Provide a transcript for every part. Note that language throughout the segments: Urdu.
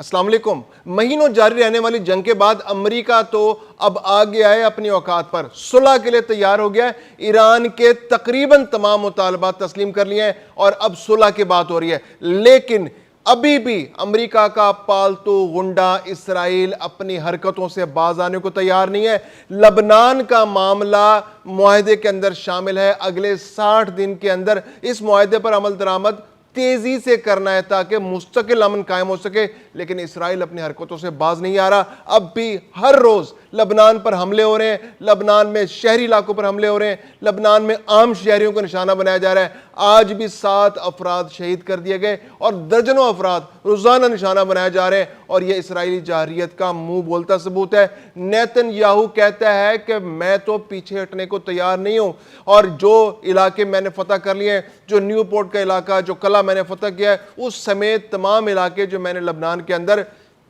السلام علیکم۔ مہینوں جاری رہنے والی جنگ کے بعد امریکہ تو اب آگے آئے اپنی اوقات پر، صلح کے لیے تیار ہو گیا ہے۔ ایران کے تقریباً تمام مطالبات تسلیم کر لیے ہیں اور اب صلح کی بات ہو رہی ہے، لیکن ابھی بھی امریکہ کا پالتو غنڈہ اسرائیل اپنی حرکتوں سے باز آنے کو تیار نہیں ہے۔ لبنان کا معاملہ معاہدے کے اندر شامل ہے، اگلے 60 دن کے اندر اس معاہدے پر عمل درآمد تیزی سے کرنا ہے تاکہ مستقل امن قائم ہو سکے، لیکن اسرائیل اپنی حرکتوں سے باز نہیں آ رہا۔ اب بھی ہر روز لبنان پر حملے ہو رہے ہیں، لبنان میں شہری علاقوں پر حملے ہو رہے ہیں، لبنان میں عام شہریوں کو نشانہ بنایا جا رہا ہے۔ آج بھی 7 افراد شہید کر دیے گئے اور درجنوں افراد روزانہ نشانہ بنایا جا رہے ہیں، اور یہ اسرائیلی جارحیت کا منہ بولتا ثبوت ہے۔ نیتن یاہو کہتا ہے کہ میں تو پیچھے ہٹنے کو تیار نہیں ہوں، اور جو علاقے میں نے فتح کر لیے ہیں، جو نیو پورٹ کا علاقہ، جو قلعہ میں نے فتح کیا ہے، اس سمیت تمام علاقے جو میں نے لبنان کے اندر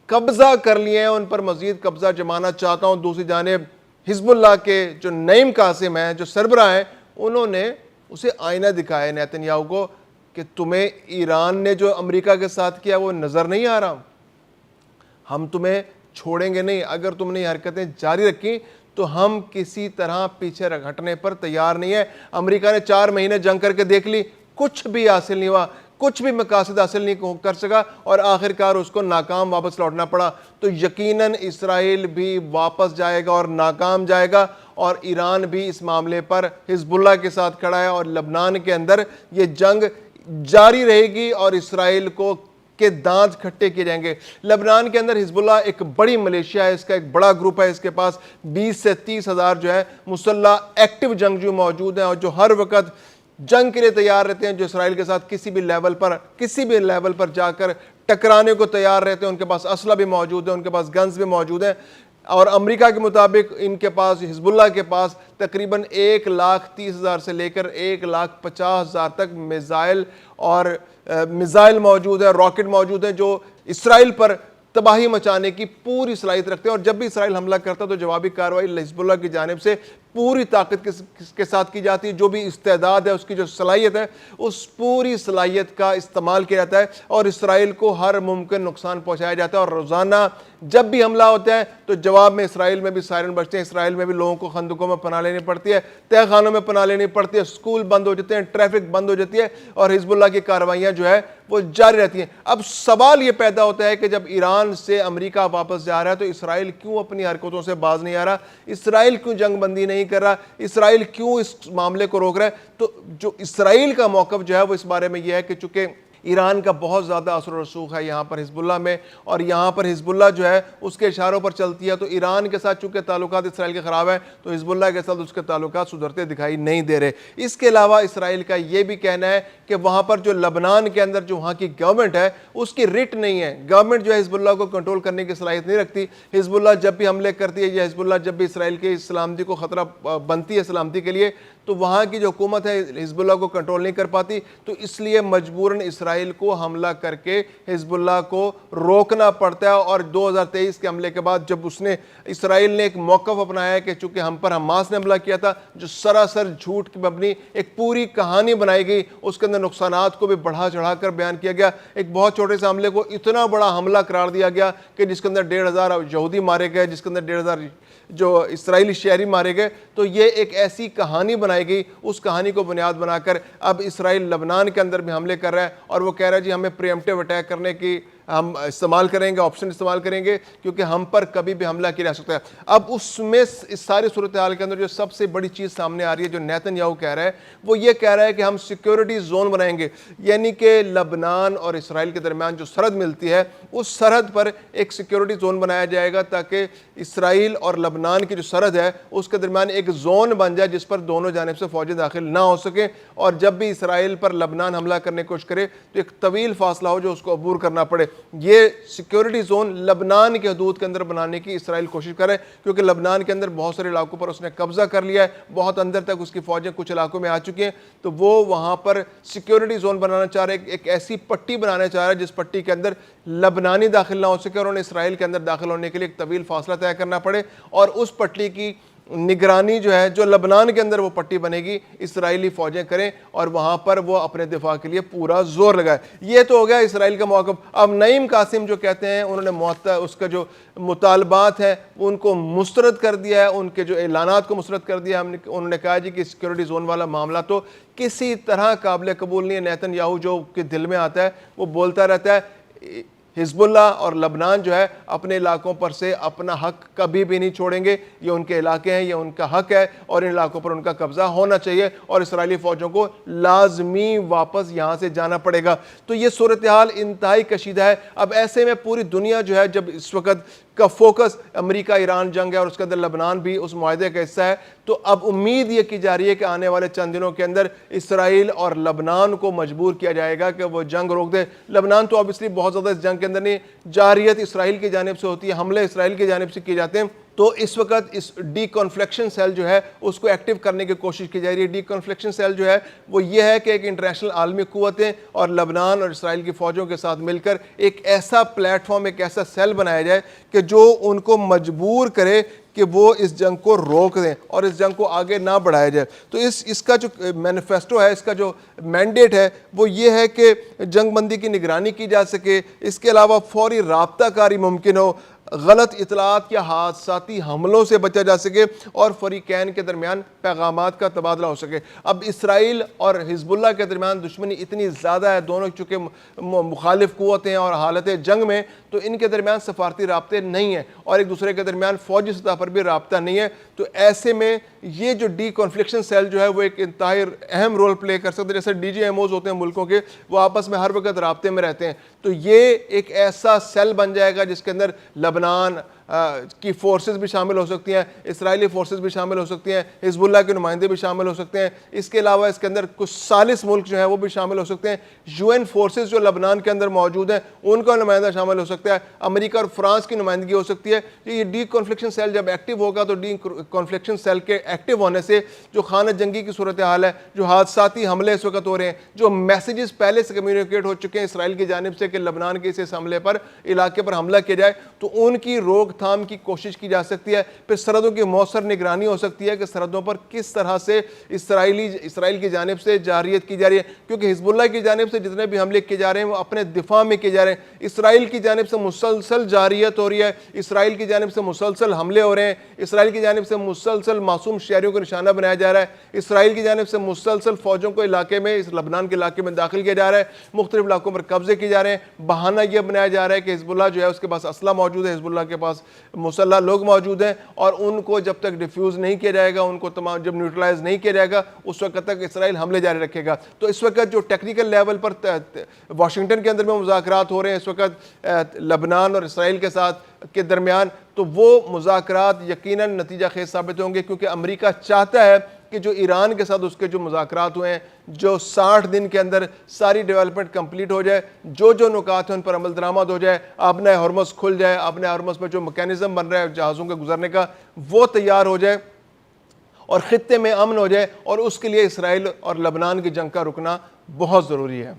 قبضہ کر لیے ہیں، ان پر مزید قبضہ جمانا چاہتا ہوں۔ دوسری جانب حزب اللہ کے جو نعیم قاسم ہیں، جو سربراہ ہیں، انہوں نے اسے آئینہ دکھایا نیتن یاہو کو کہ تمہیں ایران نے جو امریکہ کے ساتھ کیا وہ نظر نہیں آ رہا، ہم تمہیں چھوڑیں گے نہیں، اگر تم نے یہ حرکتیں جاری رکھی تو ہم کسی طرح پیچھے ہٹنے پر تیار نہیں ہے۔ امریکہ نے 4 مہینے جنگ کر کے دیکھ لی، کچھ بھی حاصل نہیں ہوا، کچھ بھی مقاصد حاصل نہیں کر سکا، اور آخرکار اس کو ناکام واپس لوٹنا پڑا۔ تو یقیناً اسرائیل بھی واپس جائے گا اور ناکام جائے گا، اور ایران بھی اس معاملے پر حزب اللہ کے ساتھ کھڑا ہے، اور لبنان کے اندر یہ جنگ جاری رہے گی اور اسرائیل کو کے دانت کھٹے کیے جائیں گے۔ لبنان کے اندر حزب اللہ ایک بڑی ملیشیا ہے، اس کا ایک بڑا گروپ ہے، اس کے پاس 20 سے 30 ہزار جو ہے مسلح ایکٹیو جنگجو موجود ہیں، اور جو ہر وقت جنگ کے لیے تیار رہتے ہیں، جو اسرائیل کے ساتھ کسی بھی لیول پر جا کر ٹکرانے کو تیار رہتے ہیں۔ ان کے پاس اسلحہ بھی موجود ہے، ان کے پاس گنز بھی موجود ہیں، اور امریکہ کے مطابق ان کے پاس، حزب اللہ کے پاس تقریباً 1,30,000 سے لے کر 1,50,000 تک میزائل موجود ہے، راکٹ موجود ہیں، جو اسرائیل پر تباہی مچانے کی پوری صلاحیت رکھتے ہیں۔ اور جب بھی اسرائیل حملہ کرتا ہے تو جوابی کارروائی حزب اللہ کی جانب سے پوری طاقت کے ساتھ کی جاتی ہے۔ جو بھی استعداد ہے، اس کی جو صلاحیت ہے، اس پوری صلاحیت کا استعمال کیا جاتا ہے، اور اسرائیل کو ہر ممکن نقصان پہنچایا جاتا ہے۔ اور روزانہ جب بھی حملہ ہوتا ہے تو جواب میں اسرائیل میں بھی سائرن بجتے ہیں، اسرائیل میں بھی لوگوں کو خندقوں میں پناہ لینی پڑتی ہے، تہہ خانوں میں پناہ لینی پڑتی ہے، سکول بند ہو جاتے ہیں، ٹریفک بند ہو جاتی ہے، اور حزب اللہ کی کارروائیاں جو ہے وہ جاری رہتی ہیں۔ اب سوال یہ پیدا ہوتا ہے کہ جب ایران سے امریکہ واپس جا رہا ہے تو اسرائیل کیوں اپنی حرکتوں سے باز نہیں آ رہا؟ اسرائیل کیوں جنگ بندی نہیں کر رہا؟ اسرائیل کیوں اس معاملے کو روک رہا ہے؟ تو جو اسرائیل کا موقف جو ہے وہ اس بارے میں یہ ہے کہ چونکہ ایران کا بہت زیادہ اثر و رسوخ ہے یہاں پر حزب اللہ میں، اور یہاں پر حزب اللہ جو ہے اس کے اشاروں پر چلتی ہے، تو ایران کے ساتھ چونکہ تعلقات اسرائیل کے خراب ہیں تو حزب اللہ کے ساتھ اس کے تعلقات سدھرتے دکھائی نہیں دے رہے۔ اس کے علاوہ اسرائیل کا یہ بھی کہنا ہے کہ وہاں پر جو لبنان کے اندر جو وہاں کی گورنمنٹ ہے اس کی رٹ نہیں ہے، گورنمنٹ جو ہے حزب اللہ کو کنٹرول کرنے کی صلاحیت نہیں رکھتی۔ حزب اللہ جب بھی حملے کرتی ہے، یا حزب اللہ جب بھی اسرائیل کی سلامتی کو خطرہ بنتی ہے سلامتی کے لیے، تو وہاں کی جو حکومت ہے حزب اللہ کو کنٹرول نہیں کر پاتی، تو اس لیے مجبوراً اسرائیل کو حملہ کر کے حزب اللہ کو روکنا پڑتا ہے۔ اور 2023 کے حملے کے بعد جب اسرائیل نے ایک موقف اپنایا ہے کہ چونکہ ہم پر حماس نے حملہ کیا تھا، جو سراسر جھوٹ کی مبنی ایک پوری کہانی بنائی گئی، اس کے اندر نقصانات کو بھی بڑھا چڑھا کر بیان کیا گیا، ایک بہت چھوٹے سے حملے کو اتنا بڑا حملہ قرار دیا گیا کہ جس کے اندر 1,500 یہودی مارے گئے، جس کے اندر 1,500 جو اسرائیلی شہری مارے گئے۔ تو یہ ایک ایسی کہانی بنائی گئی، اس کہانی کو بنیاد بنا کر اب اسرائیل لبنان کے اندر بھی حملے کر رہا ہے، اور وہ کہہ رہا ہے جی ہمیں پریمپٹیو اٹیک کرنے کی ہم استعمال کریں گے، آپشن استعمال کریں گے، کیونکہ ہم پر کبھی بھی حملہ کیا جا سکتا ہے۔ اب اس میں اس ساری صورتحال کے اندر جو سب سے بڑی چیز سامنے آ رہی ہے، جو نیتن یاہو کہہ رہا ہے، وہ یہ کہہ رہا ہے کہ ہم سیکیورٹی زون بنائیں گے، یعنی کہ لبنان اور اسرائیل کے درمیان جو سرحد ملتی ہے اس سرحد پر ایک سیکیورٹی زون بنایا جائے گا، تاکہ اسرائیل اور لبنان کی جو سرحد ہے اس کے درمیان ایک زون بن جائے جس پر دونوں جانب سے فوجیں داخل نہ ہو سکیں، اور جب بھی اسرائیل پر لبنان حملہ کرنے کی کوشش کرے تو ایک طویل فاصلہ ہو جو اس کو عبور کرنا پڑے۔ یہ سیکیورٹی زون لبنان کے حدود کے اندر بنانے کی اسرائیل کوشش کرے، کیونکہ لبنان کے اندر بہت سارے علاقوں پر اس نے قبضہ کر لیا ہے، بہت اندر تک اس کی فوجیں کچھ علاقوں میں آ چکی ہیں، تو وہ وہاں پر سیکیورٹی زون بنانا چاہ رہے ہیں، ایک ایسی پٹی بنانا چاہ رہا ہے جس پٹی کے اندر لبنانی داخل نہ ہو سکے، اور انہیں اسرائیل کے اندر داخل ہونے کے لیے ایک طویل فاصلہ طے کرنا پڑے، اور اس پٹی کی نگرانی جو ہے جو لبنان کے اندر وہ پٹی بنے گی اسرائیلی فوجیں کریں اور وہاں پر وہ اپنے دفاع کے لیے پورا زور لگائے. یہ تو ہو گیا اسرائیل کا موقف. اب نعیم قاسم جو کہتے ہیں انہوں نے اس کا جو مطالبات ہیں ان کو مسترد کر دیا ہے, ان کے جو اعلانات کو مسترد کر دیا ہے. انہوں نے کہا جی کہ سیکورٹی زون والا معاملہ تو کسی طرح قابل قبول نہیں ہے. نیتن یاہو جو کہ دل میں آتا ہے وہ بولتا رہتا ہے. حزب اللہ اور لبنان جو ہے اپنے علاقوں پر سے اپنا حق کبھی بھی نہیں چھوڑیں گے. یہ ان کے علاقے ہیں, یہ ان کا حق ہے اور ان علاقوں پر ان کا قبضہ ہونا چاہیے اور اسرائیلی فوجوں کو لازمی واپس یہاں سے جانا پڑے گا. تو یہ صورتحال انتہائی کشیدہ ہے. اب ایسے میں پوری دنیا جو ہے جب اس وقت کا فوکس امریکہ ایران جنگ ہے اور اس کے اندر لبنان بھی اس معاہدے کا حصہ ہے, تو اب امید یہ کی جا رہی ہے کہ آنے والے چند دنوں کے اندر اسرائیل اور لبنان کو مجبور کیا جائے گا کہ وہ جنگ روک دے. لبنان تو obviously بہت زیادہ اس جنگ کے اندر نہیں, جارحیت اسرائیل کی جانب سے ہوتی ہے, حملے اسرائیل کی جانب سے کیے جاتے ہیں. تو اس وقت اس ڈی کنفلیکشن سیل جو ہے اس کو ایکٹیو کرنے کی کوشش کی جا رہی ہے. ڈی کنفلیکشن سیل جو ہے وہ یہ ہے کہ ایک انٹرنیشنل عالمی قوتیں اور لبنان اور اسرائیل کی فوجوں کے ساتھ مل کر ایک ایسا پلیٹ فارم, ایک ایسا سیل بنایا جائے کہ جو ان کو مجبور کرے کہ وہ اس جنگ کو روک دیں اور اس جنگ کو آگے نہ بڑھایا جائے. تو اس کا جو مینیفیسٹو ہے, اس کا جو مینڈیٹ ہے وہ یہ ہے کہ جنگ بندی کی نگرانی کی جا سکے, اس کے علاوہ فوری رابطہ کاری ممکن ہو, غلط اطلاعات یا حادثاتی حملوں سے بچا جا سکے اور فریقین کے درمیان پیغامات کا تبادلہ ہو سکے. اب اسرائیل اور حزب اللہ کے درمیان دشمنی اتنی زیادہ ہے, دونوں چونکہ مخالف قوتیں اور حالت جنگ میں, تو ان کے درمیان سفارتی رابطے نہیں ہیں اور ایک دوسرے کے درمیان فوجی سطح پر بھی رابطہ نہیں ہے. تو ایسے میں یہ جو ڈی کنفلیکشن سیل جو ہے وہ ایک انتہائی اہم رول پلے کر سکتے ہیں. جیسے ڈی جی ایم اوز ہوتے ہیں ملکوں کے, وہ آپس میں ہر وقت رابطے میں رہتے ہیں. تو یہ ایک ایسا سیل بن جائے گا جس کے اندر لبنان کی فورسز بھی شامل ہو سکتی ہیں, اسرائیلی فورسز بھی شامل ہو سکتی ہیں, حزب اللہ کے نمائندے بھی شامل ہو سکتے ہیں. اس کے علاوہ اس کے اندر کچھ ثالث ملک جو ہیں وہ بھی شامل ہو سکتے ہیں. یو این فورسز جو لبنان کے اندر موجود ہیں ان کا نمائندہ شامل ہو سکتا ہے, امریکہ اور فرانس کی نمائندگی ہو سکتی ہے. یہ ڈی کنفلیکشن سیل جب ایکٹیو ہوگا تو ڈی کنفلیکشن سیل کے ایکٹیو ہونے سے جو خانہ جنگی کی صورتحال ہے, جو حادثاتی حملے اس وقت ہو رہے ہیں, جو میسیجز پہلے سے کمیونیکیٹ ہو چکے ہیں اسرائیل کی جانب سے کہ لبنان کے اس حملے پر, علاقے پر حملہ کیا جائے, تو ان کی روک تھام کی کوشش کی جا سکتی ہے. پھر سرحدوں کی مؤثر نگرانی ہو سکتی ہے کہ سرحدوں پر کس طرح سے اسرائیل کی جانب سے جارحیت کی جا رہی ہے, کیونکہ حزب اللہ کی جانب سے جتنے بھی حملے کیے جا رہے ہیں وہ اپنے دفاع میں کیے جا رہے ہیں. اسرائیل کی جانب سے مسلسل جارحیت ہو رہی ہے, اسرائیل کی جانب سے مسلسل حملے ہو رہے ہیں, اسرائیل کی جانب سے مسلسل معصوم شہریوں کو نشانہ بنایا جا رہا ہے, اسرائیل کی جانب سے مسلسل فوجوں کو علاقے میں, اس لبنان کے علاقے میں داخل کیا جا رہا ہے, مختلف علاقوں پر قبضے کیے جا رہے ہیں. بہانہ یہ بنایا جا رہا ہے کہ حزب اللہ جو ہے اس کے پاس اسلحہ موجود ہے, حزب اللہ کے پاس مسلح لوگ موجود ہیں, اور ان کو جب تک ڈیفیوز نہیں کیا جائے گا, ان کو تمام جب نیوٹرلائز نہیں کیا جائے گا, اس وقت تک اسرائیل حملے جاری رکھے گا. تو اس وقت جو ٹیکنیکل لیول پر واشنگٹن کے اندر میں مذاکرات ہو رہے ہیں اس وقت لبنان اور اسرائیل کے ساتھ کے درمیان, تو وہ مذاکرات یقیناً نتیجہ خیز ثابت ہوں گے, کیونکہ امریکہ چاہتا ہے کہ جو ایران کے ساتھ اس کے جو مذاکرات ہوئے ہیں, جو 60 دن کے اندر ساری ڈیولپمنٹ کمپلیٹ ہو جائے, جو نکات ہیں ان پر عمل درآمد ہو جائے, آبنہ ہرمز کھل جائے, آبنہ ہرمز پر جو میکینزم بن رہا ہے جہازوں کے گزرنے کا وہ تیار ہو جائے اور خطے میں امن ہو جائے, اور اس کے لیے اسرائیل اور لبنان کی جنگ کا رکنا بہت ضروری ہے.